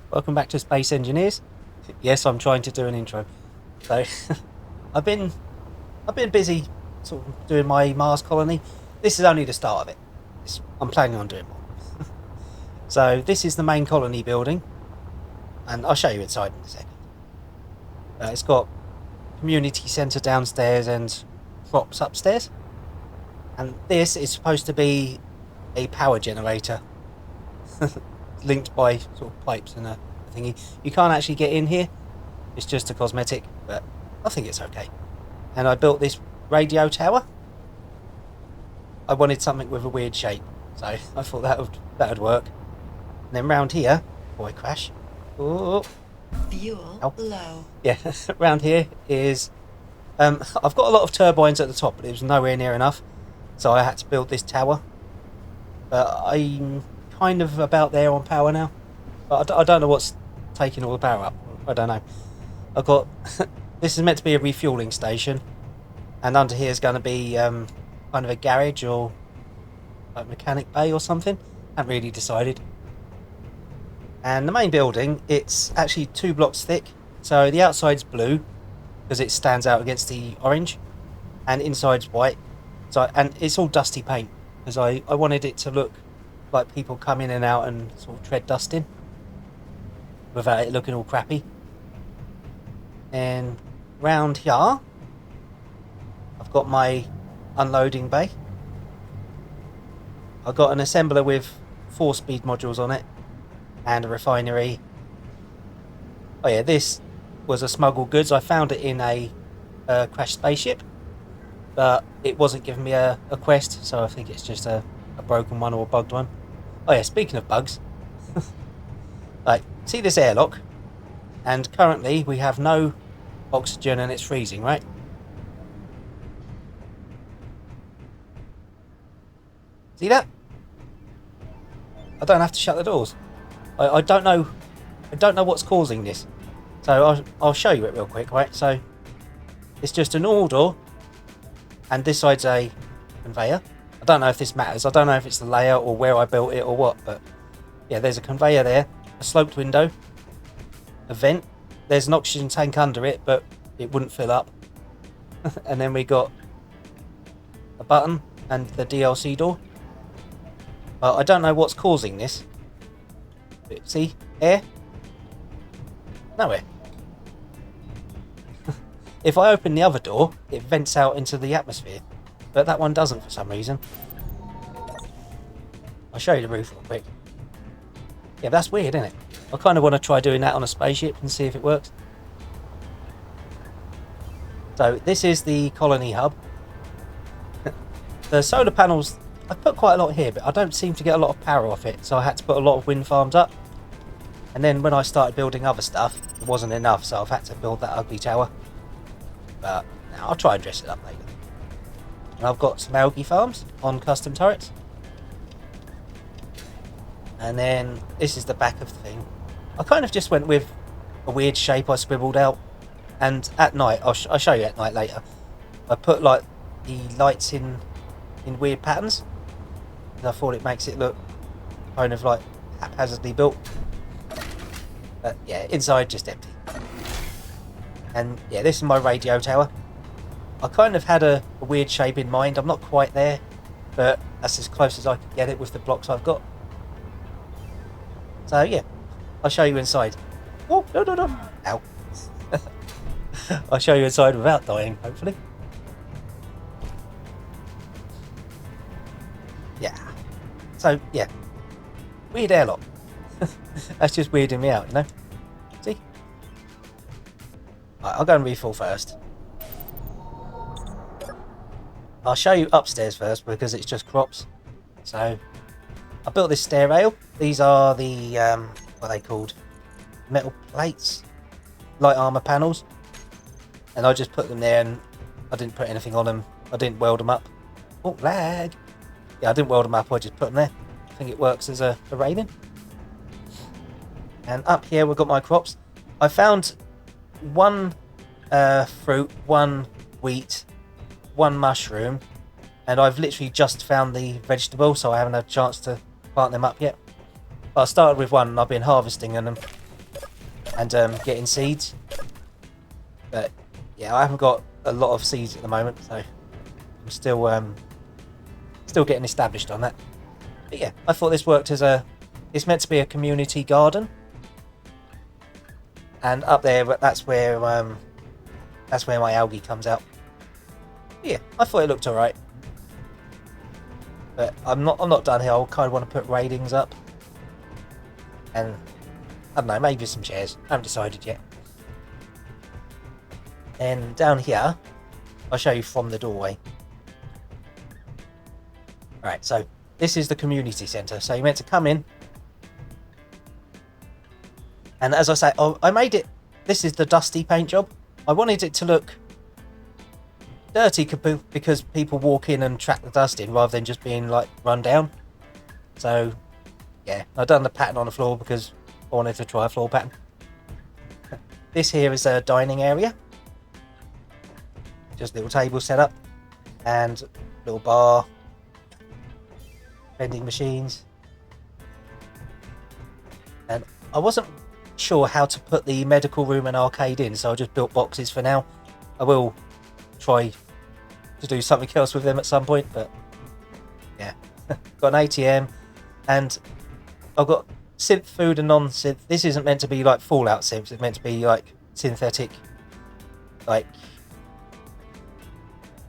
Welcome back to Space Engineers. Yes, I'm trying to do an intro. So, I've been I've been busy sort of doing my Mars colony. This is only the start of it. I'm planning on doing more. So this is the main colony building, and I'll show you inside in a second. It's got community centre downstairs and crops upstairs, and this is supposed to be a power generator linked by sort of pipes and a thingy. You can't actually get in here. It's just a cosmetic, but I think it's okay. And I built this radio tower. I wanted something with a weird shape, so I thought that would work. And then round here, before I crash. Oh, Fuel low. yeah. Round here is I've got a lot of turbines at the top, but it was nowhere near enough, so I had to build this tower. But I'm kind of about there on power now. But I don't know what's taking all the power up. I don't know. I've got this is meant to be a refueling station, and under here is going to be kind of a garage or like mechanic bay or something. Haven't really decided. And the main building, it's actually 2 blocks thick. So the outside's blue because it stands out against the orange, and inside's white. So and it's all dusty paint because I wanted it to look like people come in and out and sort of tread dust in without it looking all crappy. And round here I've got my unloading bay. I've got an assembler with 4 speed modules on it and a refinery. Oh yeah, this was a smuggled goods. I found it in a crashed spaceship, but it wasn't giving me a quest, so I think it's just a broken one or a bugged one. Oh yeah, speaking of bugs, like, see this airlock? And currently we have no oxygen and it's freezing, right? See that? I don't have to shut the doors. I don't know what's causing this. So I'll show you it real quick, right? So it's just a normal door, and this side's a conveyor. I don't know if this matters. I don't know if it's the layout or where I built it or what, but yeah, there's a conveyor there, a sloped window, a vent. There's an oxygen tank under it, but it wouldn't fill up. And then we got a button and the DLC door. I don't know what's causing this. See, air? Nowhere. If I open the other door, it vents out into the atmosphere, but that one doesn't for some reason. I'll show you the roof real quick. Yeah, that's weird, isn't it? I kind of want to try doing that on a spaceship and see if it works. So this is the colony hub. The solar panels, I put quite a lot here, but I don't seem to get a lot of power off it, so I had to put a lot of wind farms up. And then when I started building other stuff, it wasn't enough, so I've had to build that ugly tower. But now I'll try and dress it up later. And I've got some algae farms on custom turrets. And then this is the back of the thing. I kind of just went with a weird shape I scribbled out. And at night, I'll show you at night later, I put like the lights in weird patterns. And I thought it makes it look kind of like haphazardly built. But yeah, inside just empty. And yeah, this is my radio tower. I kind of had a weird shape in mind. I'm not quite there, but that's as close as I could get it with the blocks I've got. So yeah, I'll show you inside. Oh, no. Ow. I'll show you inside without dying, hopefully. Yeah. So yeah, weird airlock. That's just weirding me out, you know? See? Right, I'll go and refill first. I'll show you upstairs first because it's just crops. So, I built this stair rail. These are the, what are they called? Metal plates? Light armour panels. And I just put them there and I didn't put anything on them. I didn't weld them up. Oh, lag! Yeah, I didn't weld them up, I just put them there. I think it works as a railing. And up here we've got my crops. I found 1 fruit, 1 wheat, 1 mushroom, and I've literally just found the vegetable, so I haven't had a chance to plant them up yet. But I started with 1 and I've been harvesting them and getting seeds. But yeah, I haven't got a lot of seeds at the moment, so I'm still getting established on that. But yeah, I thought this worked as it's meant to be a community garden, and up there, that's where my algae comes out. But yeah, I thought it looked alright. But I'm not done here. I kind of want to put railings up, and I don't know, maybe some chairs. I haven't decided yet. And down here, I'll show you from the doorway. Alright, so this is the community centre. So you're meant to come in. And as I say, I made it... This is the dusty paint job. I wanted it to look dirty because people walk in and track the dust in rather than just being like run down. So yeah, I've done the pattern on the floor because I wanted to try a floor pattern. This here is a dining area. Just little table set up and little bar, vending machines. And I wasn't sure how to put the medical room and arcade in, so I just built boxes for now. I will try to do something else with them at some point, but yeah. Got an ATM, and I've got synth food and non-synth. This isn't meant to be like Fallout Sims, it's meant to be like synthetic, like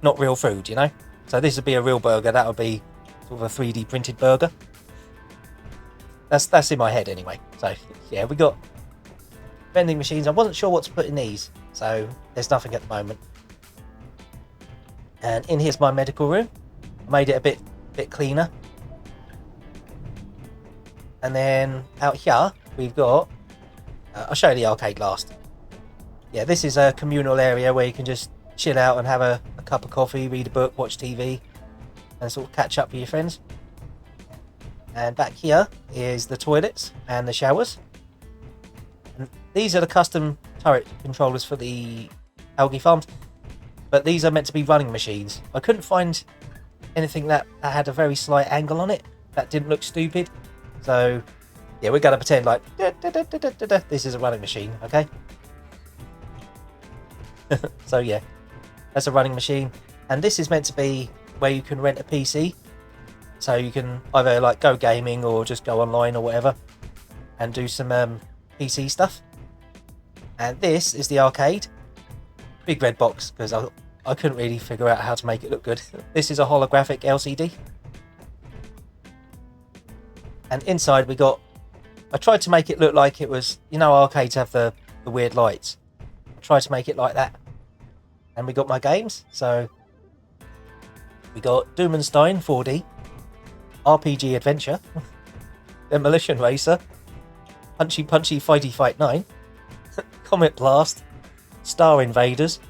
not real food, you know? So this would be a real burger, that would be sort of a 3D printed burger. That's in my head anyway. So yeah, we got vending machines. I wasn't sure what to put in these, so there's nothing at the moment. And in here's my medical room. I made it a bit cleaner. And then out here we've got I'll show you the arcade last. Yeah, this is a communal area where you can just chill out and have a cup of coffee, read a book, watch TV, and sort of catch up with your friends. And back here is the toilets and the showers. And these are the custom turret controllers for the algae farms, but these are meant to be running machines. I couldn't find anything that had a very slight angle on it that didn't look stupid. So yeah, we're going to pretend like this is a running machine, okay? So yeah, that's a running machine. And this is meant to be where you can rent a PC. So you can either like go gaming or just go online or whatever and do some PC stuff. And this is the arcade. Big red box because I couldn't really figure out how to make it look good. This is a holographic LCD. And inside we got... I tried to make it look like it was... You know, arcades have the weird lights. I tried to make it like that. And we got my games. So we got Doomenstein 4D. RPG Adventure, Demolition Racer, Punchy Fighty Fight 9, Comet Blast, Star Invaders,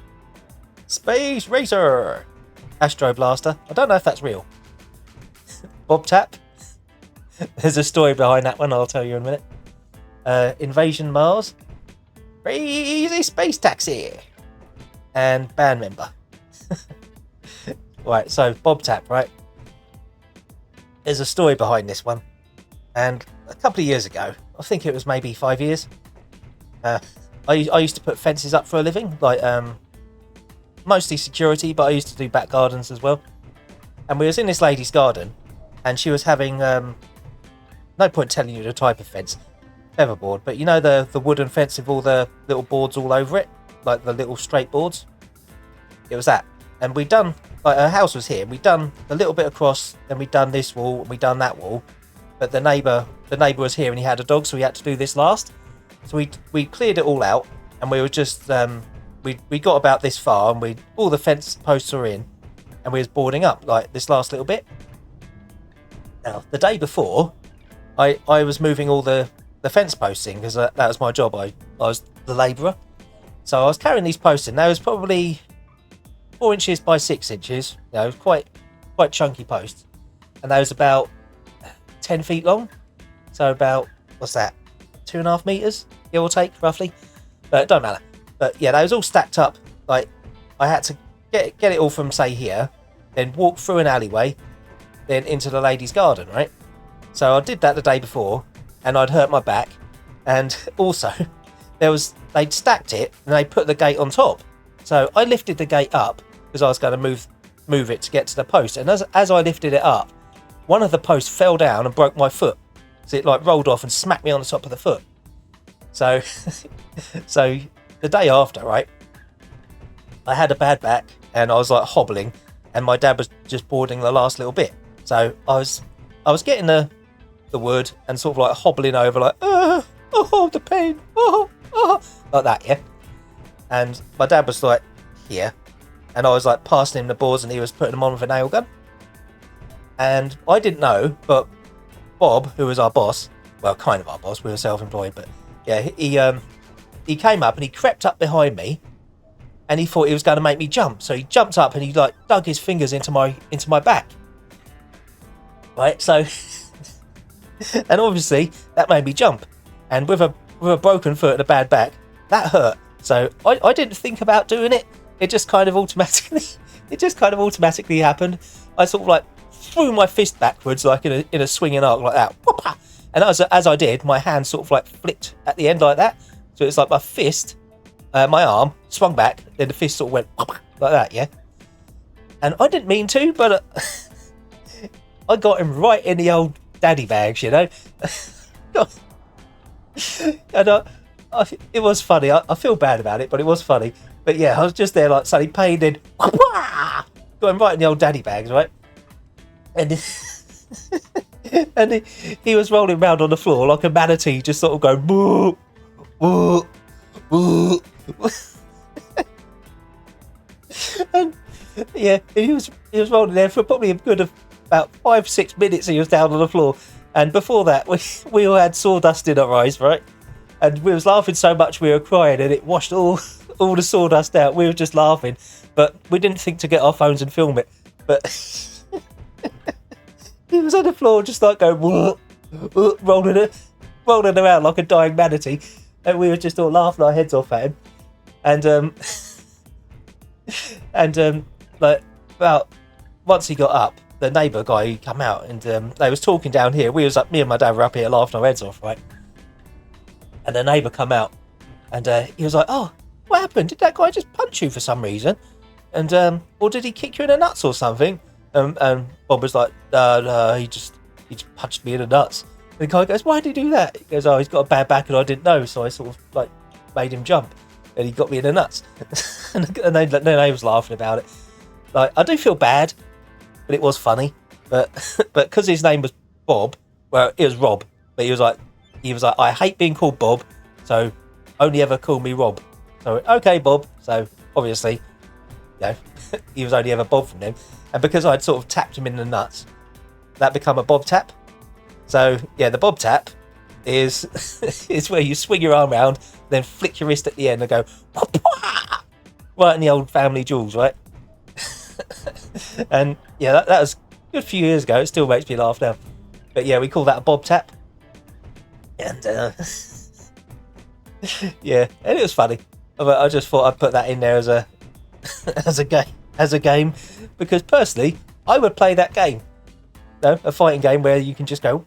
Space Racer, Astro Blaster. I don't know if that's real. Bobtap. There's a story behind that one, I'll tell you in a minute. Invasion Mars, Crazy Space Taxi, and Band Member. Right, so Bobtap, right? There's a story behind this one, and a couple of years ago, I think it was maybe 5 years, I used to put fences up for a living, like mostly security, but I used to do back gardens as well. And we was in this lady's garden, and she was having no point telling you the type of fence, featherboard, but you know the wooden fence with all the little boards all over it, like the little straight boards. It was that, and we'd done. Like her house was here. We'd done a little bit across, then we'd done this wall, and we'd done that wall. But the neighbour was here, and he had a dog, so we had to do this last. So we cleared it all out, and we were just we got about this far, and all the fence posts were in, and we was boarding up like this last little bit. Now the day before, I was moving all the fence posts in because that was my job. I was the labourer, so I was carrying these posts in. There was probably 4 inches by 6 inches, you know, quite chunky posts, and they was about 10 feet long, so about, what's that, 2.5 meters, give or take, roughly, but it don't matter. But yeah, they was all stacked up. Like I had to get it all from, say, here, then walk through an alleyway, then into the lady's garden, right? So I did that the day before, and I'd hurt my back, and also they'd stacked it and they put the gate on top. So I lifted the gate up because I was going to move it to get to the post. And as I lifted it up, one of the posts fell down and broke my foot. So it like rolled off and smacked me on the top of the foot. So, so the day after, right, I had a bad back and I was like hobbling, and my dad was just boarding the last little bit. So I was getting the wood and sort of like hobbling over like, oh, the pain, like that, yeah. And my dad was like here, and I was like passing him the boards, and he was putting them on with a nail gun. And I didn't know, but Bob, who was our boss, well, kind of our boss, we were self-employed, but yeah, he came up and he crept up behind me, and he thought he was going to make me jump. So he jumped up and he like dug his fingers into my back. Right, so and obviously that made me jump, and with a broken foot and a bad back, that hurt. So I didn't think about doing it. It just kind of automatically happened. I sort of like threw my fist backwards like in a swinging arc like that. And as I did, my hand sort of like flicked at the end like that. So it's like my fist, my arm swung back, then the fist sort of went like that, yeah. And I didn't mean to, but I got him right in the old daddy bags, you know. And it was funny. I feel bad about it, but it was funny. But yeah, I was just there like suddenly pained in, got him right in the old daddy bags, right? And and he was rolling around on the floor like a manatee, just sort of going boo, boo, boo. And yeah, he was rolling there for probably a good about 5-6 minutes. He was down on the floor, and before that, we all had sawdust in our eyes, right? And we was laughing so much we were crying, and it washed all the sawdust out. We were just laughing, but we didn't think to get our phones and film it. But he was on the floor just like going rolling around like a dying manatee, and we were just all laughing our heads off at him. And like about once he got up, the neighbour guy, he come out, and they was talking down here. We was up, me and my dad were up here laughing our heads off, right? And the neighbour come out, and he was like, "Oh, what happened? Did that guy just punch you for some reason? And or did he kick you in the nuts or something?" And Bob was like, "No, he just punched me in the nuts." And the guy goes, "Why did he do that?" He goes, "Oh, he's got a bad back and I didn't know, so I sort of like made him jump, and he got me in the nuts." And they was laughing about it. Like, I do feel bad, but it was funny. But because his name was Bob, well, it was Rob, but he was like, "I hate being called Bob, so only ever call me Rob." So okay, Bob. So obviously, you know, he was only ever Bob from them. And because I'd sort of tapped him in the nuts, that become a Bobtap. So yeah, the Bobtap is where you swing your arm around, then flick your wrist at the end and go right in the old family jewels, right? And yeah, that was a good few years ago. It still makes me laugh now. But yeah, we call that a Bobtap. And yeah, and it was funny. I just thought I'd put that in there as a as a game, because personally I would play that game. No, a fighting game where you can just go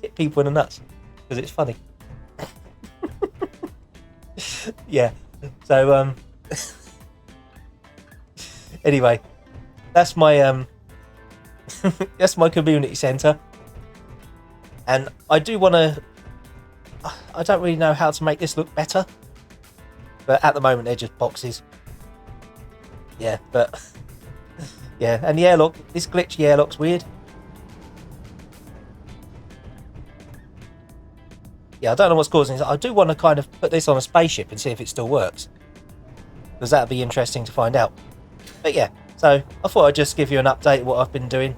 hit people in the nuts, because it's funny. Yeah. So anyway, that's my that's my community centre, and I do want to. I don't really know how to make this look better, but at the moment they're just boxes. Yeah, but yeah, and the airlock, this glitchy airlock's weird. Yeah, I don't know what's causing this. I do want to kind of put this on a spaceship and see if it still works, because that'd be interesting to find out. But yeah, so I thought I'd just give you an update of what I've been doing.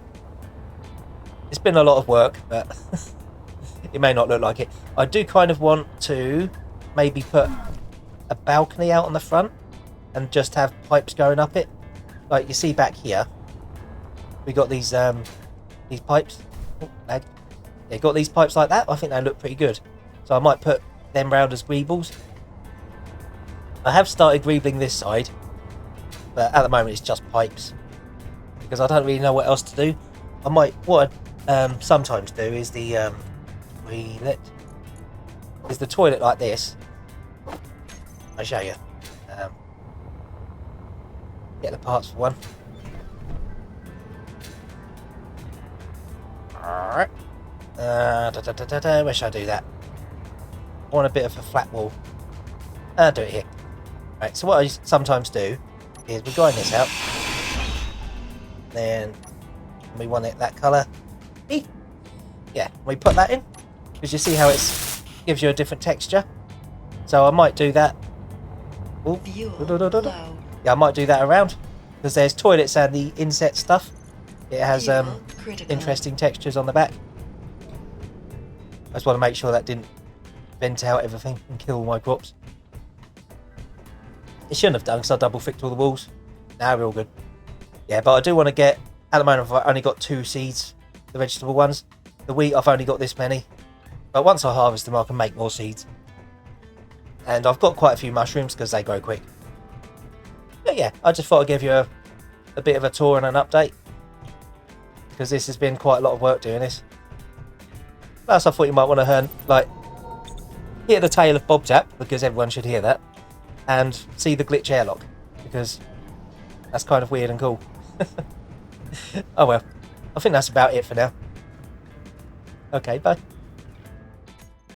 It's been a lot of work, but it may not look like it. I do kind of want to maybe put a balcony out on the front and just have pipes going up it. Like you see back here, we got these pipes. Oh, lag. Yeah, got these pipes like that. I think they look pretty good. So I might put them round as greebles. I have started greebling this side, but at the moment it's just pipes, because I don't really know what else to do. I might, what I sometimes do is the toilet like this, I'll show you. Get the parts for one. Alright. Where should I do that? I want a bit of a flat wall. I'll do it here. Right, so what I sometimes do is we grind this out. Then we want it that colour. Yeah, we put that in. Because you see how it gives you a different texture. So I might do that. Ooh. Yeah, I might do that around. Because there's toilets and the inset stuff. It has interesting textures on the back. I just want to make sure that didn't vent out everything and kill all my crops. It shouldn't have done because I double thicked all the walls. Now we're all good. Yeah, but I do want to get, at the moment I've only got 2 seeds, the vegetable ones. The wheat I've only got this many. But once I harvest them I can make more seeds. And I've got quite a few mushrooms because they grow quick. But yeah, I just thought I'd give you a bit of a tour and an update. Because this has been quite a lot of work doing this. Plus I thought you might want to hear the tale of Bobtap, because everyone should hear that. And see the glitch airlock, because that's kind of weird and cool. Oh well, I think that's about it for now. Okay, bye.